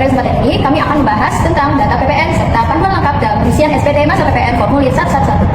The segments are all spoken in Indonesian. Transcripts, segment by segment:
Pada kesempatan ini, kami akan membahas tentang data PPN serta panduan lengkap dalam pengisian SPT masa PPN formulir 111.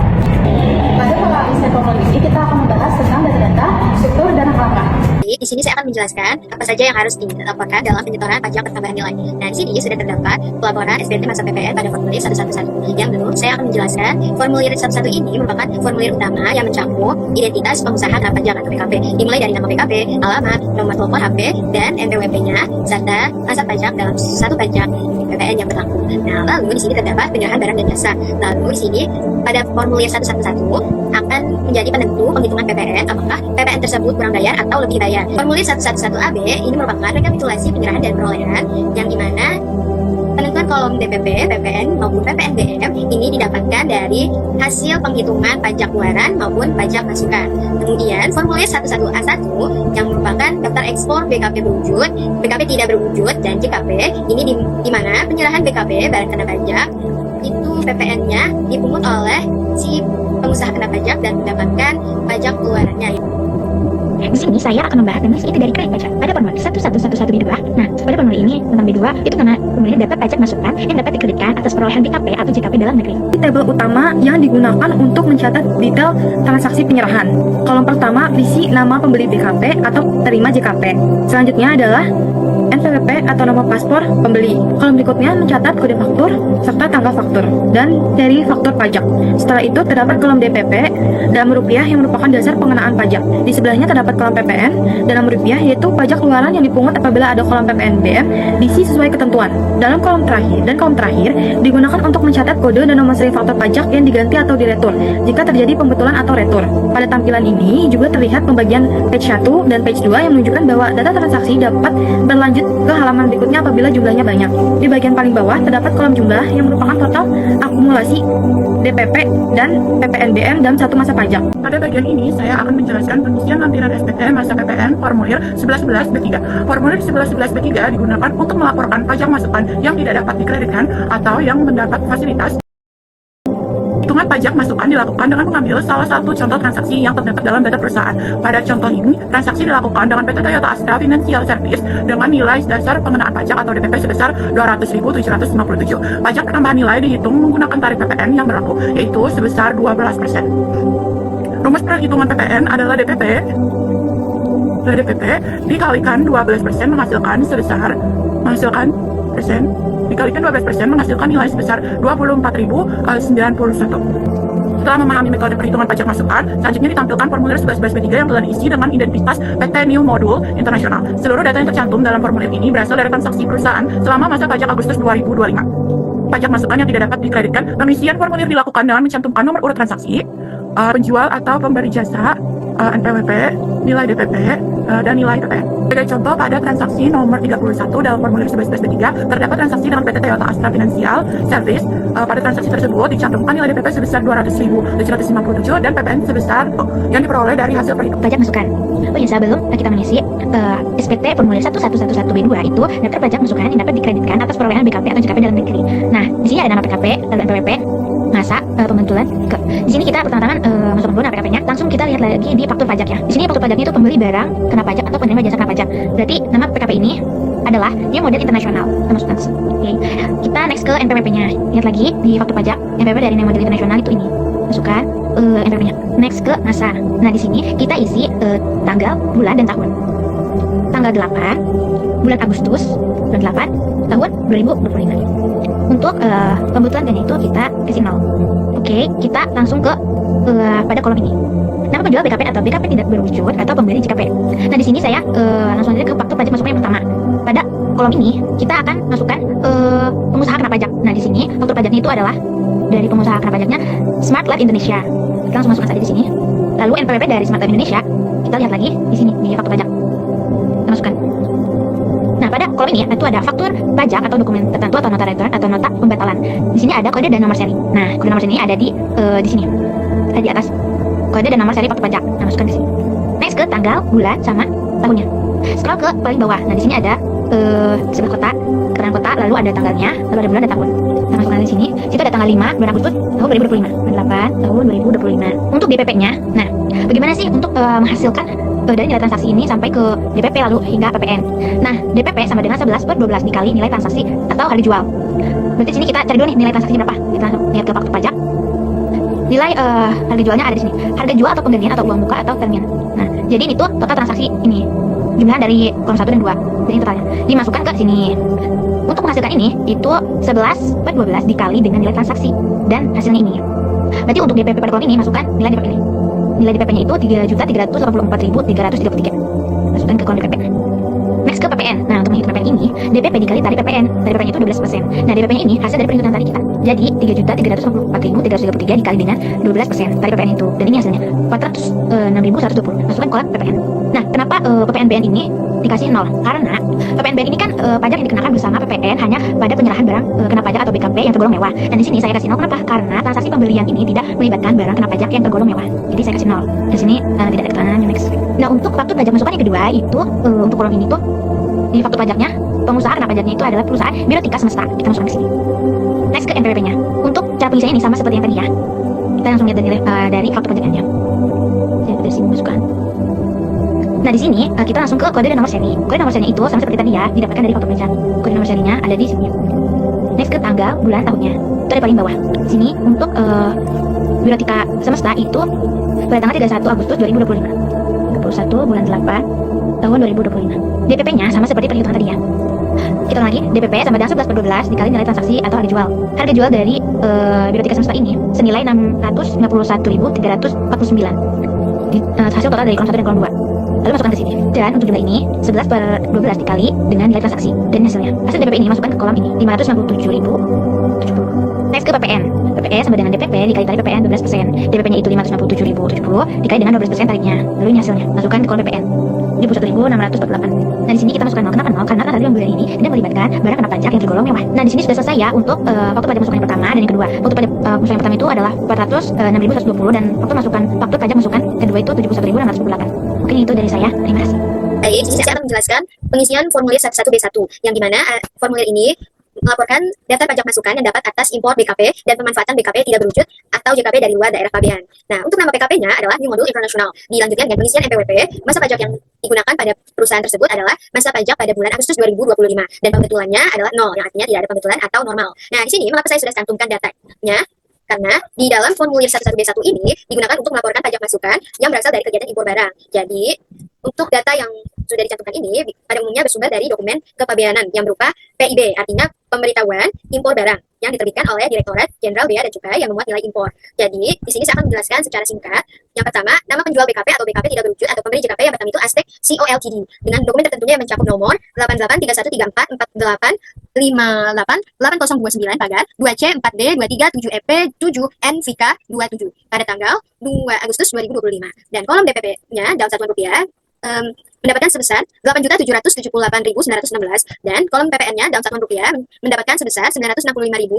Pada pengisian formulir ini, kita akan membahas tentang data-data struktur dan angka-angka. Di sini saya akan menjelaskan apa saja yang harus dilaporkan dalam penyetoran pajak pertambahan nilai. Nah, di sini sudah terdapat pelaporan SPT masa PPN pada formulir 111. Yang belum, saya akan menjelaskan formulir 11 ini merupakan formulir utama yang mencakup identitas pengusaha kena pajak atau PKP, dimulai dari nama PKP, alamat, nomor telepon HP, dan NPWP-nya, serta masa pajak dalam satu pajak PPN yang berlaku. Nah, lalu di sini terdapat penyerahan barang dan jasa. Lalu di sini pada formulir 111 akan menjadi penentu penghitungan PPN apakah PPN tersebut kurang bayar atau lebih bayar. Formulir 111AB ini merupakan rekapitulasi penyerahan dan perolehan yang dimana penentuan kolom DPP, PPN maupun PPNBM ini didapatkan dari hasil penghitungan pajak keluaran maupun pajak masukan. Kemudian formulir 11A1 yang merupakan daftar ekspor BKP berwujud, BKP tidak berwujud, dan JKP ini di mana penyerahan BKP barang kena pajak itu PPN-nya dipungut oleh si pengusaha kena pajak dan mendapatkan pajak keluarannya. Di sini saya akan membahas tentang itu dari kredit pajak pada formulir 1111B2. Nah, pada formulir ini tentang B2 itu nama formulir daftar pajak masukan yang dapat dikreditkan atas perolehan BKP atau JKP dalam negeri. Tabel utama yang digunakan untuk mencatat detail transaksi penyerahan. Kolom pertama berisi nama pembeli BKP atau terima JKP. Selanjutnya adalah NPWP atau nama paspor pembeli. Kolom berikutnya mencatat kode faktur serta tanggal faktur dan seri faktur pajak. Setelah itu terdapat kolom DPP dalam rupiah yang merupakan dasar pengenaan pajak. Di sebelahnya terdapat kolom PPN dalam rupiah yaitu pajak keluaran yang dipungut apabila ada kolom PPNBM diisi sesuai ketentuan. Dalam kolom terakhir digunakan untuk mencatat kode dan nomor seri faktur pajak yang diganti atau diretur jika terjadi pembetulan atau retur. Pada tampilan ini juga terlihat pembagian page 1 dan page 2 yang menunjukkan bahwa data transaksi dapat berlanjut ke halaman berikutnya apabila jumlahnya banyak. Di bagian paling bawah terdapat kolom jumlah yang merupakan total akumulasi DPP dan PPNBM dalam satu masa pajak. Pada bagian ini saya akan menjelaskan pengisian lampiran SPT masa PPN formulir 1111B3. Formulir 1111B3 digunakan untuk melaporkan pajak masukan yang tidak dapat dikreditkan atau yang mendapat fasilitas. Hitungan pajak masukan dilakukan dengan mengambil salah satu contoh transaksi yang terdapat dalam data perusahaan. Pada contoh ini, transaksi dilakukan dengan PT Toyota Astra Financial Service dengan nilai dasar pengenaan pajak atau DPP sebesar 200.757. Pajak pertambahan nilai dihitung menggunakan tarif PPN yang berlaku, yaitu sebesar 12%. Rumus perhitungan PPN adalah DPP dikalikan 12% dikalikan 12% menghasilkan nilai sebesar 24.091. Setelah memahami metode perhitungan pajak masukan, selanjutnya ditampilkan formulir 1111B3 yang telah diisi dengan identitas PT New Modul Internasional. Seluruh data yang tercantum dalam formulir ini berasal dari transaksi perusahaan selama masa pajak Agustus 2025. Pajak masukan yang tidak dapat dikreditkan, pengisian formulir dilakukan dengan mencantumkan nomor urut transaksi, penjual atau pemberi jasa, NPWP, nilai DPP, dan nilai PPN. Sebagai contoh, pada transaksi nomor 31 dalam formulir 1111B3 terdapat transaksi dengan PT Toyota Astra Financial Service. Pada transaksi tersebut dicantumkan nilai DPP sebesar 200.757 dan PPN sebesar yang diperoleh dari hasil perhitungan Pajak masukan. Oh ya, sebelum kita mengisi SPT formulir 1111B2 itu daftar pajak masukan yang dapat dikreditkan atas perolehan BKP atau JKP dalam negeri. Nah, di sini ada nama PKP, lalu NPWP, masa pembentulan ke. Di sini kita pertama-tama masuk dulu nama PKP-nya, langsung kita lihat lagi di faktur pajak ya. Di sini faktur pajaknya itu pembeli barang kena pajak atau penerima jasa kena pajak. Berarti nama PKP ini adalah New Model Internasional. Oke. Kita next ke NPWP-nya. Lihat lagi di faktur pajak, NPWP dari New Model Internasional itu ini. Masukkan NPWP-nya. Next ke masa. Nah, di sini kita isi tanggal, bulan, dan tahun. Tanggal 8 bulan Agustus bulan 8 tahun 2025. Untuk pembetulan dana itu kita kasih 0. Oke, kita langsung ke pada kolom ini. Nama penjual BKP atau BKP tidak berwujud atau pembeli JKP. Nah, di sini saya langsung aja ke faktur pajak masukan yang pertama. Pada kolom ini kita akan masukkan pengusaha kena pajak. Nah, di sini faktur pajaknya itu adalah dari pengusaha kena pajaknya Smart Life Indonesia. Kita langsung masukkan saja di sini. Lalu NPWP dari Smart Life Indonesia kita lihat lagi di sini di faktur pajak. Kita masukkan. Nah, pada kolom ini itu ada faktur pajak atau dokumen tertentu atau nota return atau nota pembatalan. Di sini ada kode dan nomor seri. Nah, kode nomor seri ini ada di sini. Ada di atas. Kode dan nomor seri faktur pajak. Nah, masukkan di sini. Next ke tanggal, bulan, sama tahunnya. Scroll ke paling bawah. Nah, di sini ada sebelah kota, keterangan kota, lalu ada tanggalnya, lalu ada bulan dan tahun. Kita masukkan di sini. Situ ada tanggal 5 bulan Agustus tahun 2025, bulan 8 tahun 2025. Untuk DPP-nya, nah, bagaimana sih untuk menghasilkan dari nilai transaksi ini sampai ke DPP lalu hingga PPN. Nah, DPP sama dengan 11/12 dikali nilai transaksi atau harga jual. Berarti sini kita cari dulu nih nilai transaksi berapa. Kita langsung lihat ke faktur pajak. Nilai harga jualnya ada di sini. Harga jual atau penggantian atau uang muka atau terminan. Nah, jadi ini tuh total transaksi ini. Jumlah dari kolom 1 dan 2. Jadi totalnya dimasukkan ke sini. Untuk menghasilkan ini itu 11/12 dikali dengan nilai transaksi dan hasilnya ini. Berarti untuk DPP pada kolom ini masukkan nilai DPP ini. Nilai DPP-nya itu 3.384.333. Masukkan ke kolom DPP. Next ke PPN. Nah, untuk menghitung PPN ini, DPP dikali tarif PPN. Tarif PPN itu 12%. Nah, DPP-nya ini hasil dari perhitungan tadi kita. Jadi 3.384.333 dikali dengan 12% tarif PPN itu. Dan ini hasilnya 406.120. Masukkan kolom PPN. Nah, kenapa PPN BN ini dikasih 0? Karena PPN BN ini kan pajak yang dikenakan bersama PPN hanya pada penyerahan barang kena pajak atau BKP yang tergolong mewah. Dan di sini saya kasih 0 kenapa? Karena transaksi pembelian ini tidak melibatkan barang kena pajak yang tergolong mewah. Jadi saya kasih 0. Di sini tidak ada keterangannya. Next. Nah, untuk faktur pajak masukan yang kedua itu untuk kolom ini tuh di faktur pajaknya pengusaha kena pajaknya itu adalah perusahaan Birotika Semesta. Kita masukkan ke sini. Next ke NPWP-nya. Untuk cara pengisiannya ini sama seperti yang tadi ya. Kita langsung lihat dari faktur pajaknya. Saya dari sini masukkan. Nah, di sini kita langsung ke kode dan nomor seri. Kode nomor serinya itu sama seperti tadi ya, didapatkan dari faktur pajak. Kode nomor serinya ada di sini. Next ke tanggal, bulan, tahunnya. Itu ada paling bawah. Sini untuk Birotika Semesta itu pada tanggal 31 Agustus 2025. 31 bulan 8 tahun 2025. DPP-nya sama seperti perhitungan tadi ya. Kita ulang lagi, DPP sama dengan 11/12 dikali nilai transaksi atau harga jual. Harga jual dari Birotika Semesta ini senilai 651.349. Hasil total dari kolom 1 dan kolom 2. Lalu masukkan ke sini. Dan untuk jumlah ini 11/12 dikali dengan nilai transaksi dan hasilnya. Hasil DPP ini masukkan ke kolom ini 597.070. Next ke PPN. PPN sama dengan DPP dikali tarif PPN 12%. DPP-nya itu 597.070 dikali dengan 12% tarifnya. Lalu ini hasilnya. Masukkan ke kolom PPN. 21.648. Nah, di sini kita masukkan 0. Kenapa 0? Karena tadi pembelian ini tidak melibatkan barang kena pajak yang tergolong mewah. Nah, di sini sudah selesai ya untuk faktur pajak masukan yang pertama dan yang kedua. Faktur pajak masukan yang pertama itu adalah 406.120 dan faktur pajak masukan kedua itu 71.628. Mungkin itu dari saya. Terima kasih. Baik, jadi saya akan menjelaskan pengisian formulir 11B1 yang dimana formulir ini melaporkan daftar pajak masukan yang dapat atas impor BKP dan pemanfaatan BKP tidak berwujud atau JKP dari luar daerah pabean. Nah, untuk nama PKP-nya adalah New Modul Internasional. Dilanjutkan dengan pengisian NPWP, masa pajak yang digunakan pada perusahaan tersebut adalah masa pajak pada bulan Agustus 2025 dan pembetulannya adalah 0, yang artinya tidak ada pembetulan atau normal. Nah, di sini mengapa saya sudah cantumkan datanya? Karena di dalam formulir 11B1 ini digunakan untuk melaporkan pajak masukan yang berasal dari kegiatan impor barang. Jadi, untuk data yang sudah dicantumkan ini pada umumnya bersumber dari dokumen kepabeanan yang berupa PIB, artinya pemberitahuan impor barang yang diterbitkan oleh Direktorat Jenderal Bea dan Cukai yang memuat nilai impor. Jadi, di sini saya akan menjelaskan secara singkat. Yang pertama, nama penjual BKP atau BKP tidak berwujud atau pemberi JKP yang pertama itu Aztec Co Ltd dengan dokumen tertentunya yang mencakup nomor 88313448588029 pagar 2C 4D 237EP 7NVK 27 pada tanggal 2 Agustus 2025. Dan kolom DPP-nya dalam satuan rupiah mendapatkan sebesar 8.778.916 dan kolom PPN-nya dalam satuan rupiah mendapatkan sebesar 965.619.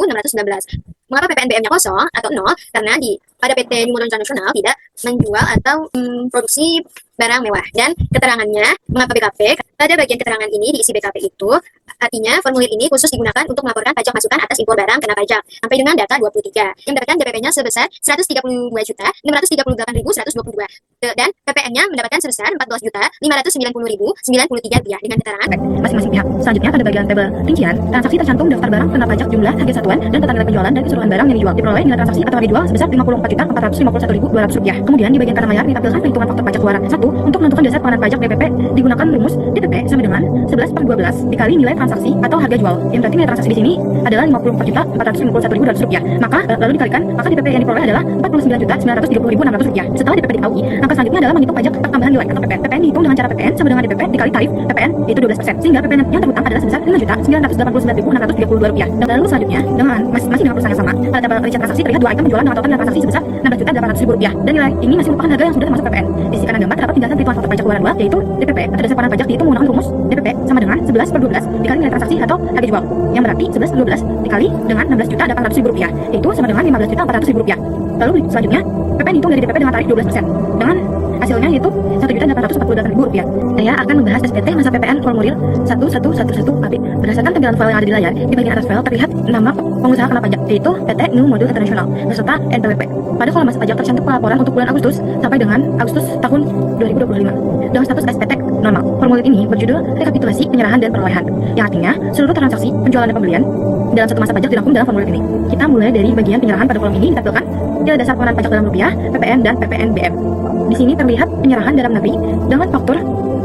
Mengapa PPN-BM-nya kosong atau 0? Karena pada PT New Model Internasional tidak menjual atau produksi barang mewah. Dan keterangannya, mengapa BKP? Pada bagian keterangan ini diisi BKP itu, artinya formulir ini khusus digunakan untuk melaporkan pajak masukan atas impor barang kena pajak sampai dengan data 23 yang mendapatkan DPP-nya sebesar 132.638.122 dan PPN-nya mendapatkan sebesar 14.590.093 rupiah dengan keterangan masing-masing pihak. Selanjutnya pada bagian tabel rincian, transaksi tercantum daftar barang kena pajak jumlah harga satuan dan total nilai penjualan dan keseluruhan barang yang dijual. Diperoleh nilai transaksi atau harga jual sebesar 54.451.200 rupiah. Kemudian di bagian kata mayar ditampilkan perhitungan faktor pajak keluaran. 1. Untuk menentukan dasar pengenaan pajak DPP digunakan rumus DPP sama dengan 11/12 dikali nilai transaksi atau harga jual. Yang berarti nilai transaksi di sini adalah 54.451.200 rupiah. Maka lalu dikalikan, maka DPP yang diperoleh adalah 49.930.600 rupiah. Setelah DPP diketahui, langkah selanjutnya adalah menghitung pajak pertambahan nilai atau PPN. PPN dihitung dengan cara PPN sama dengan DPP dikali tarif PPN yaitu 12%. Sehingga PPN yang terhutang adalah sebesar 5.989.632 rupiah. Dan lalu selanjutnya dengan masih dengan perusahaan yang sama, pada tabel rincian transaksi terlihat 2 item penjualan dengan total nilai transaksi sebesar 16.800.000 rupiah. Dan nilai ini masih merupakan harga yang sudah termasuk PPN. Di sisi kanan gambar terdapat penjelasan perhitungan faktor pajak keluaran 2 yaitu DPP atau dasar pengenaan pajak dihitung menggunakan rumus DPP sama dengan 11/12 dikali nilai transaksi atau harga jual. Yang berarti 11/12 dikali dengan 16.800.000 rupiah yaitu sama dengan 15.400.000 rupiah. Lalu selanjutnya PPN dihitung dari DPP dengan tarif 12% dengan Hasilnya yaitu Rp1.848.000. Saya akan membahas SPT masa PPN formulir 1111AB. Berdasarkan tampilan file yang ada di layar, di bagian atas file terlihat nama pengusaha kena pajak, yaitu PT New Modul International beserta NPWP. Pada kolom masa pajak tercantum pelaporan untuk bulan Agustus sampai dengan Agustus tahun 2025 dengan status SPT normal. Formulir ini berjudul rekapitulasi penyerahan dan perolehan, yang artinya seluruh transaksi penjualan dan pembelian dalam satu masa pajak dirangkum dalam formulir ini. Kita mulai dari bagian penyerahan. Pada kolom ini ditampilkan nilai dasar pengenalan pajak dalam rupiah, PPN dan PPNBM. Di sini terlihat penyerahan dalam negeri dengan faktur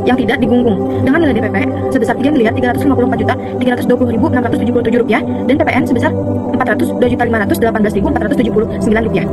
yang tidak digunggung dengan nilai DPP sebesar Rp3.354.320.677 dan PPN sebesar Rp402.518.479.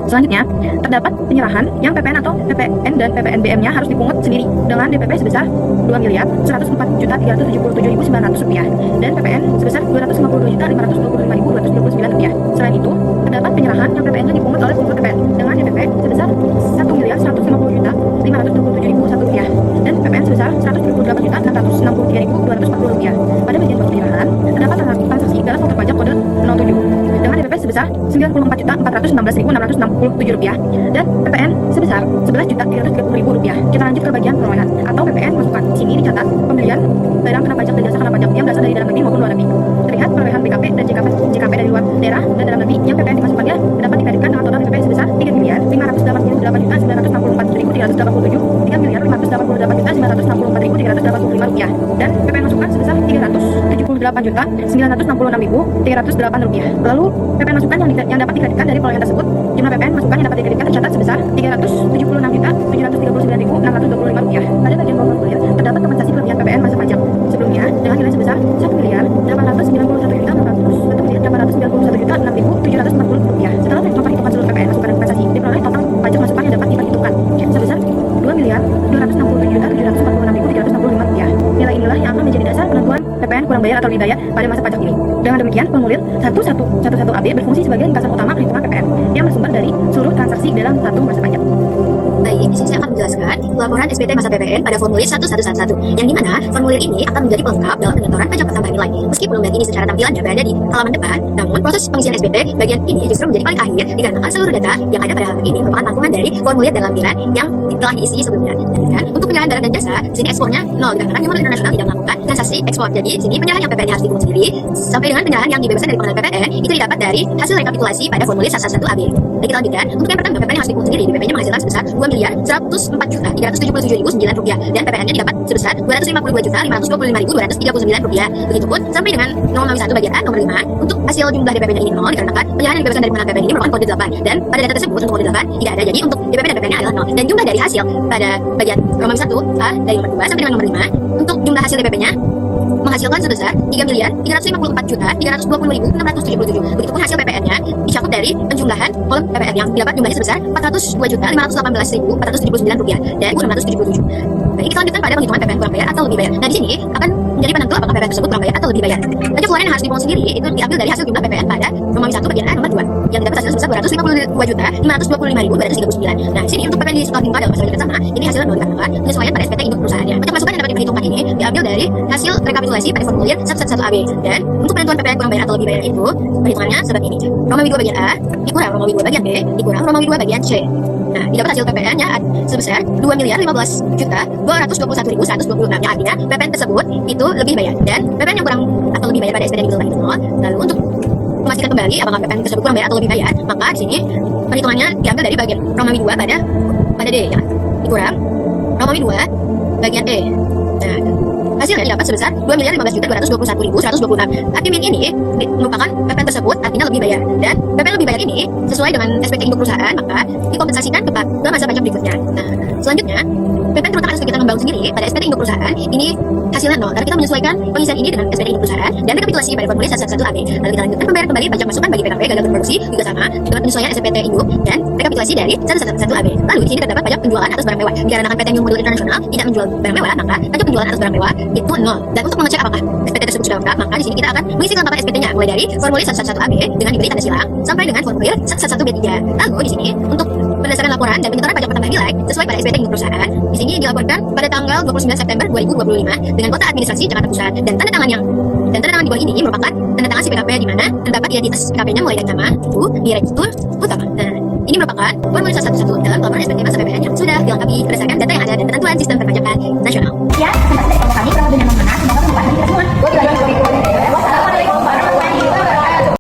Selanjutnya, terdapat penyerahan yang PPN atau PPN dan PPNBM-nya harus dipungut sendiri dengan DPP sebesar Rp2.104.377.900 dan PPN sebesar Rp252.525.229. Selain itu, terdapat penyerahan yang PPN-nya dipungut oleh pengikut PPN dengan DPP sebesar Rp1.150.577.001 dan PPN sebesar Rp128.663.240. Pada bagian bawah penyerahan, terdapat transaksi dalam faktur pajak kode 07 dengan DPP sebesar Rp94.416.667 dan PPN sebesar Rp11.330.000. Kita lanjut ke bagian perolehan atau PPN masukan. Di sini dicatat pembelian barang kena pajak dan jasa kena pajak yang berasal dari dalam negeri maupun luar negeri. Terlihat perolehan BKP dan JKP dari luar daerah dan dalam negeri yang PPN dimasukkannya dapat dikreditkan dengan total DPP sebesar Rp3.588.364.387, Rp3.488.964.385 dan PPN masukan sebesar Rp378.966.308. Lalu PPN masukan yang dapat dikreditkan dari perolehan tersebut, jumlah PPN masukan yang dapat dikreditkan tercatat sebesar Rp376.739.625. Pada bagian bawah formulir terdapat kompensasi kelebihan PPN masa pajak sebelumnya dengan nilai sebesar Rp1.891.891.607.040. Setelah memperhitungkan seluruh PPN masukan dan kompensasi, diperoleh total pajak masukan yang dapat diperhitungkan sebesar Rp2.267.746.365. Nilai inilah yang akan menjadi dasar penentuan PPN kurang bayar atau lebih bayar pada masa pajak ini. Dengan demikian, formulir 1111AB berfungsi sebagai ringkasan utama perhitungan PPN yang bersumber dari seluruh transaksi dalam satu masa pajak. Baik, di sini saya akan menjelaskan laporan SPT masa PPN pada formulir 1111, yang dimana formulir ini akan menjadi pelengkap dalam penyetoran pajak pertambahan nilai. Meskipun lembar ini secara tampilannya berada di halaman depan, namun proses pengisian SPT bagian ini justru menjadi paling akhir dikarenakan seluruh data yang ada pada halaman ini merupakan rangkuman dari formulir dan lampiran yang telah diisi sebelumnya. Dan untuk penyerahan barang dan jasa, sini ekspornya 0 dikarenakan New Modul International tidak melakukan transaksi ekspor. Jadi sini penyerahan yang PPN harus dipungut sendiri sampai dengan penyerahan yang dibebaskan dari pengenaan PPN itu didapat dari hasil rekapitulasi pada formulir 1111AB. Baik, kita lanjutkan. Untuk yang pertama, PPN yang harus dipungut sendiri, DPP-nya menghasilkan sebesar Rp2.104.377.900 dan PPN-nya didapat sebesar Rp252.525.239. Begitupun sampai dengan nomor 1 bagian A nomor 5. Untuk hasil jumlah DPP-nya ini 0 dikarenakan penyerahan yang dibebaskan dari pengenaan PPN ini merupakan kode 8 dan pada data tersebut untuk kode 8 tidak ada. Jadi untuk DPP dan PPN-nya adalah 0 dan jumlah dari hasil pada bagian nomor 1 A dari nomor 2 sampai dengan nomor 5 untuk jumlah hasil DPP-nya menghasilkan sebesar Rp3.354.320.677. Begitupun hasil PPN-nya dicakup dari penjumlahan kolom PPN yang didapat jumlahnya sebesar Rp402.518.479 dan Rp677. Baik, kita lanjutkan pada penghitungan PPN kurang bayar atau lebih bayar. Nah, di sini akan menjadi penentu apakah PPN tersebut kurang bayar atau lebih bayar. Pajak keluaran yang harus dipungut sendiri itu diambil dari hasil jumlah PPN pada nomor 1 bagian A nomor 2 yang didapat hasil sebesar Rp252.525.239. Nah, di sini untuk PPN di setelah timpa dalam masalah yang sama, ini hasilnya 0 dikarenakan penyesuaian pada SPT induk perusahaannya. Pajak masukan yang dapat diperhitungkan ini diambil dari hasil rekapitulasi pada formulir 1111AB. Dan untuk penentuan PPN kurang bayar atau lebih bayar itu perhitungannya seperti ini. Romawi 2 bagian A dikurang Romawi 2 bagian B dikurang Romawi 2 bagian C. Nah, didapat hasil PPN-nya sebesar Rp2.015.121.126, yang artinya PPN tersebut itu lebih bayar dan PPN yang kurang atau lebih bayar pada SPT itu 0. Lalu untuk memastikan kembali apakah PPN tersebut kurang bayar atau lebih bayar, maka di sini perhitungannya diambil dari bagian Romawi 2 pada D ya. Dikurang Romawi 2 bagian E. Nah, hasilnya didapat sebesar Rp2.015.221.126. Artinya ini merupakan PPN tersebut artinya lebih bayar dan PPN lebih bayar ini sesuai dengan SPT induk perusahaan maka dikompensasikan ke masa pajak berikutnya. Nah, selanjutnya PPN terutama harus kita membangun sendiri pada SPT induk perusahaan ini hasilnya 0 karena kita menyesuaikan pengisian ini dengan SPT induk perusahaan dan rekapitulasi pada formulir 1111AB. Lalu kita lanjutkan pembayaran kembali pajak masukan bagi PKP gagal berproduksi juga sama dengan penyesuaian SPT induk dan rekapitulasi dari 1111AB. Lalu di sini terdapat pajak penjualan atas barang mewah. Dikarenakan PT New Modul International tidak menjual barang mewah, maka pajak penjualan atas barang mewah itu 0. Dan untuk mengecek apakah SPT tersebut sudah lengkap, maka di sini kita akan mengisi kelengkapan SPT-nya mulai dari formulir 1111AB dengan diberi tanda silang sampai dengan formulir 1111B3. Lalu di sini untuk berdasarkan laporan dan penyetoran pajak pertambahan nilai sesuai pada SPT induk perusahaan, di sini dilaporkan pada tanggal 29 September 2025 dengan kota administrasi Jakarta Pusat dan tanda tangan di bawah ini merupakan tanda tangan si PKP di mana terdapat identitas PKP-nya mulai dari nama, ibu, direktur utama. Nah, Ini merupakan formulir 111 dalam pelaporan SPT masa PPN yang sudah dilengkapi berdasarkan data yang ada dan ketentuan sistem perpajakan nasional. Sekian presentasi dari kelompok kami kurang lebih